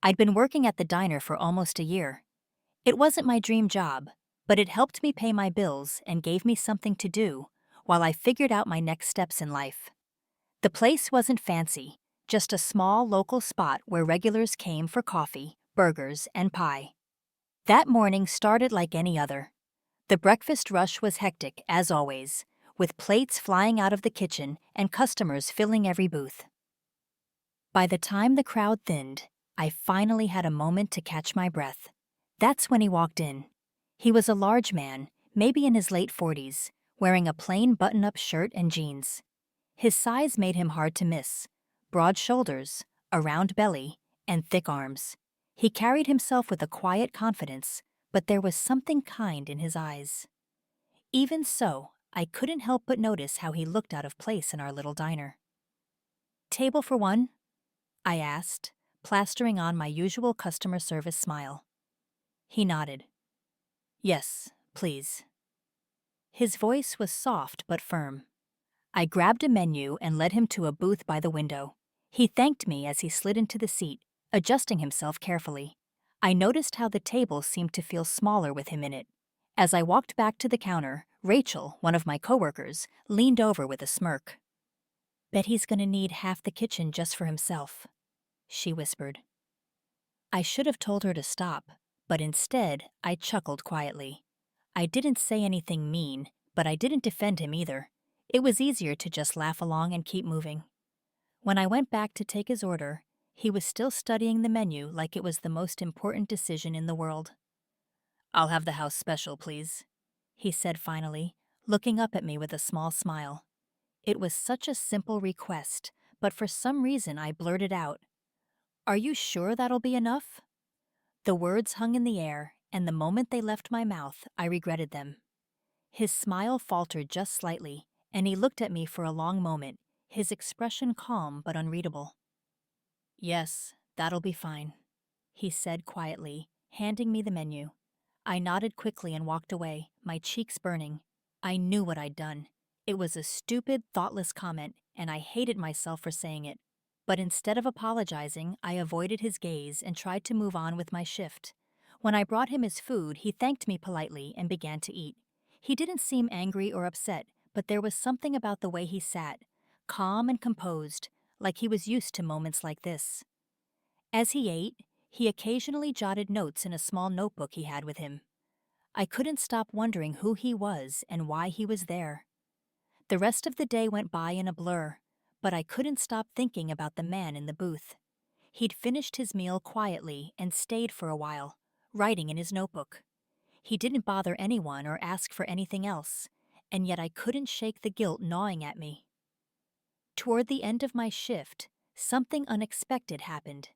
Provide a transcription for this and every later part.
I'd been working at the diner for almost a year. It wasn't my dream job, but it helped me pay my bills and gave me something to do while I figured out my next steps in life. The place wasn't fancy, just a small local spot where regulars came for coffee, burgers, and pie. That morning started like any other. The breakfast rush was hectic, as always, with plates flying out of the kitchen and customers filling every booth. By the time the crowd thinned, I finally had a moment to catch my breath. That's when he walked in. He was a large man, maybe in his late 40s, wearing a plain button-up shirt and jeans. His size made him hard to miss. Broad shoulders, a round belly, and thick arms. He carried himself with a quiet confidence, but there was something kind in his eyes. Even so, I couldn't help but notice how he looked out of place in our little diner. "Table for one?" I asked, plastering on my usual customer service smile. He nodded. "Yes, please." His voice was soft but firm. I grabbed a menu and led him to a booth by the window. He thanked me as he slid into the seat, adjusting himself carefully. I noticed how the table seemed to feel smaller with him in it. As I walked back to the counter, Rachel, one of my coworkers, leaned over with a smirk. "Bet he's gonna need half the kitchen just for himself," she whispered. I should have told her to stop, but instead I chuckled quietly. I didn't say anything mean, but I didn't defend him either. It was easier to just laugh along and keep moving. When I went back to take his order, he was still studying the menu like it was the most important decision in the world. "I'll have the house special, please," he said finally, looking up at me with a small smile. It was such a simple request, but for some reason I blurted out, "Are you sure that'll be enough?" The words hung in the air, and the moment they left my mouth, I regretted them. His smile faltered just slightly, and he looked at me for a long moment, his expression calm but unreadable. "Yes, that'll be fine," he said quietly, handing me the menu. I nodded quickly and walked away, my cheeks burning. I knew what I'd done. It was a stupid, thoughtless comment, and I hated myself for saying it. But instead of apologizing, I avoided his gaze and tried to move on with my shift. When I brought him his food, he thanked me politely and began to eat. He didn't seem angry or upset, but there was something about the way he sat, calm and composed, like he was used to moments like this. As he ate, he occasionally jotted notes in a small notebook he had with him. I couldn't stop wondering who he was and why he was there. The rest of the day went by in a blur, but I couldn't stop thinking about the man in the booth. He'd finished his meal quietly and stayed for a while, writing in his notebook. He didn't bother anyone or ask for anything else, and yet I couldn't shake the guilt gnawing at me. Toward the end of my shift, something unexpected happened.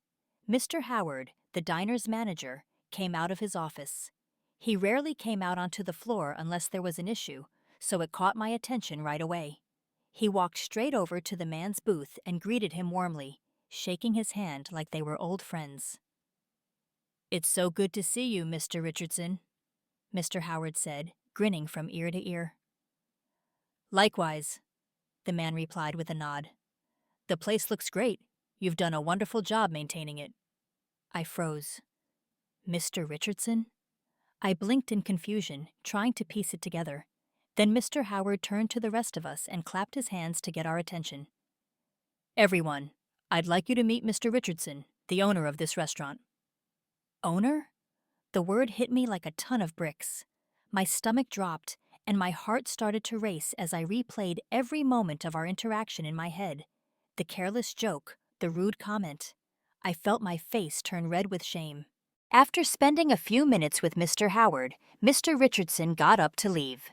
Mr. Howard, the diner's manager, came out of his office. He rarely came out onto the floor unless there was an issue, so it caught my attention right away. He walked straight over to the man's booth and greeted him warmly, shaking his hand like they were old friends. "It's so good to see you, Mr. Richardson," Mr. Howard said, grinning from ear to ear. "Likewise," the man replied with a nod. "The place looks great. You've done a wonderful job maintaining it." I froze. "Mr. Richardson?" I blinked in confusion, trying to piece it together. Then Mr. Howard turned to the rest of us and clapped his hands to get our attention. "Everyone, I'd like you to meet Mr. Richardson, the owner of this restaurant." Owner? The word hit me like a ton of bricks. My stomach dropped, and my heart started to race as I replayed every moment of our interaction in my head. The careless joke, the rude comment. I felt my face turn red with shame. After spending a few minutes with Mr. Howard, Mr. Richardson got up to leave.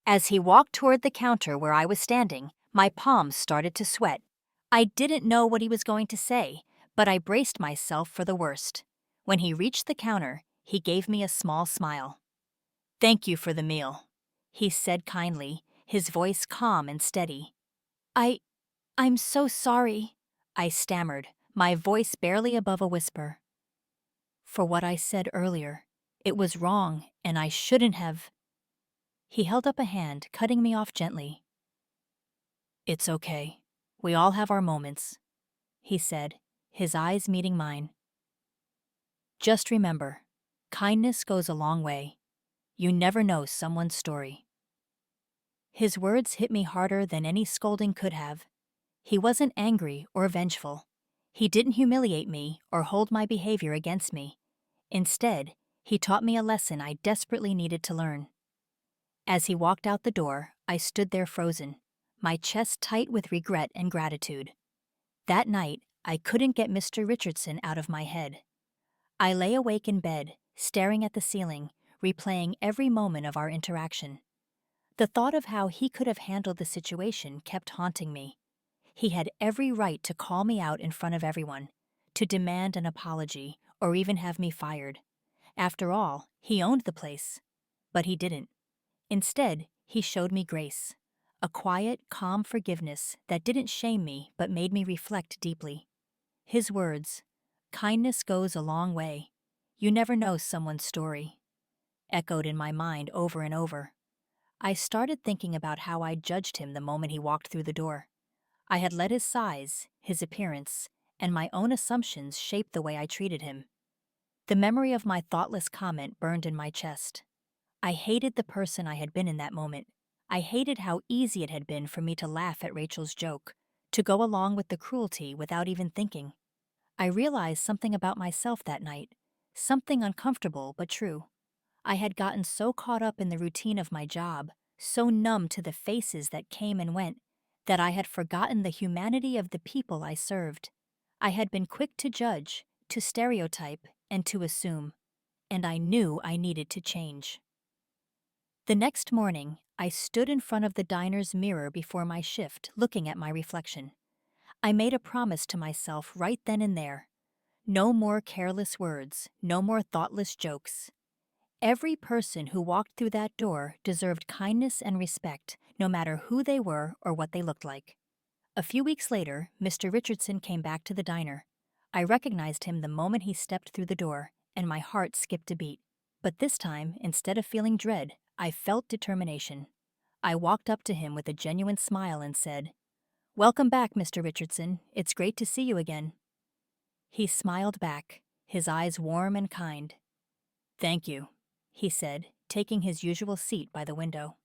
As he walked toward the counter where I was standing, my palms started to sweat. I didn't know what he was going to say, but I braced myself for the worst. When he reached the counter, he gave me a small smile. "Thank you for the meal," he said kindly, his voice calm and steady. I'm so sorry," I stammered, my voice barely above a whisper. "For what I said earlier. It was wrong, and I shouldn't have." He held up a hand, cutting me off gently. "It's okay. We all have our moments," he said, his eyes meeting mine. Just remember, kindness goes a long way. You never know someone's story. His words hit me harder than any scolding could have. He wasn't angry or vengeful. He didn't humiliate me or hold my behavior against me. Instead, he taught me a lesson I desperately needed to learn. As he walked out the door, I stood there frozen, my chest tight with regret and gratitude. That night, I couldn't get Mr. Richardson out of my head. I lay awake in bed, staring at the ceiling, replaying every moment of our interaction. The thought of how he could have handled the situation kept haunting me. He had every right to call me out in front of everyone, to demand an apology, or even have me fired. After all, he owned the place. But he didn't. Instead, he showed me grace. A quiet, calm forgiveness that didn't shame me but made me reflect deeply. His words, "Kindness goes a long way. You never know someone's story," echoed in my mind over and over. I started thinking about how I judged him the moment he walked through the door. I had let his size, his appearance, and my own assumptions shape the way I treated him. The memory of my thoughtless comment burned in my chest. I hated the person I had been in that moment. I hated how easy it had been for me to laugh at Rachel's joke, to go along with the cruelty without even thinking. I realized something about myself that night, something uncomfortable but true. I had gotten so caught up in the routine of my job, so numb to the faces that came and went, that I had forgotten the humanity of the people I served. I had been quick to judge, to stereotype, and to assume, and I knew I needed to change. The next morning, I stood in front of the diner's mirror before my shift, looking at my reflection. I made a promise to myself right then and there. No more careless words, no more thoughtless jokes. Every person who walked through that door deserved kindness and respect, no matter who they were or what they looked like. A few weeks later, Mr. Richardson came back to the diner. I recognized him the moment he stepped through the door, and my heart skipped a beat. But this time, instead of feeling dread, I felt determination. I walked up to him with a genuine smile and said, "Welcome back, Mr. Richardson. It's great to see you again." He smiled back, his eyes warm and kind. "Thank you," he said, taking his usual seat by the window.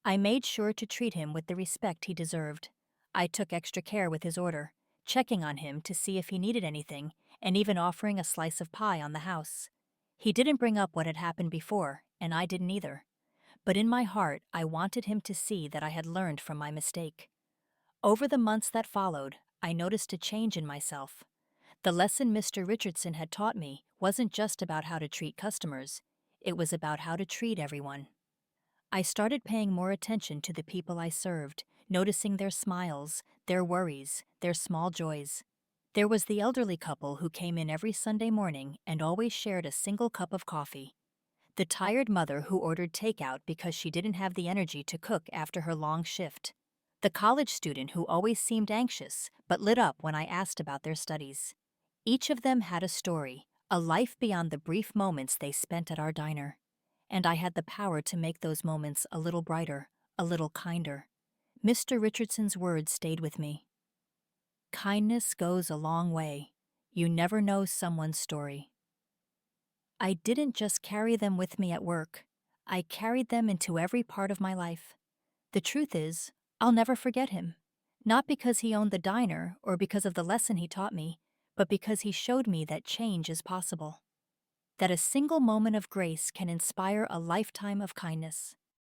I made sure to treat him with the respect he deserved. I took extra care with his order, checking on him to see if he needed anything, and even offering a slice of pie on the house. He didn't bring up what had happened before, and I didn't either. But in my heart, I wanted him to see that I had learned from my mistake. Over the months that followed, I noticed a change in myself. The lesson Mr. Richardson had taught me wasn't just about how to treat customers, it was about how to treat everyone. I started paying more attention to the people I served, noticing their smiles, their worries, their small joys. There was the elderly couple who came in every Sunday morning and always shared a single cup of coffee. The tired mother who ordered takeout because she didn't have the energy to cook after her long shift. The college student who always seemed anxious but lit up when I asked about their studies. Each of them had a story, a life beyond the brief moments they spent at our diner. And I had the power to make those moments a little brighter, a little kinder. Mr. Richardson's words stayed with me. Kindness goes a long way. You never know someone's story. I didn't just carry them with me at work. I carried them into every part of my life. The truth is, I'll never forget him. Not because he owned the diner or because of the lesson he taught me, but because he showed me that change is possible. That a single moment of grace can inspire a lifetime of kindness.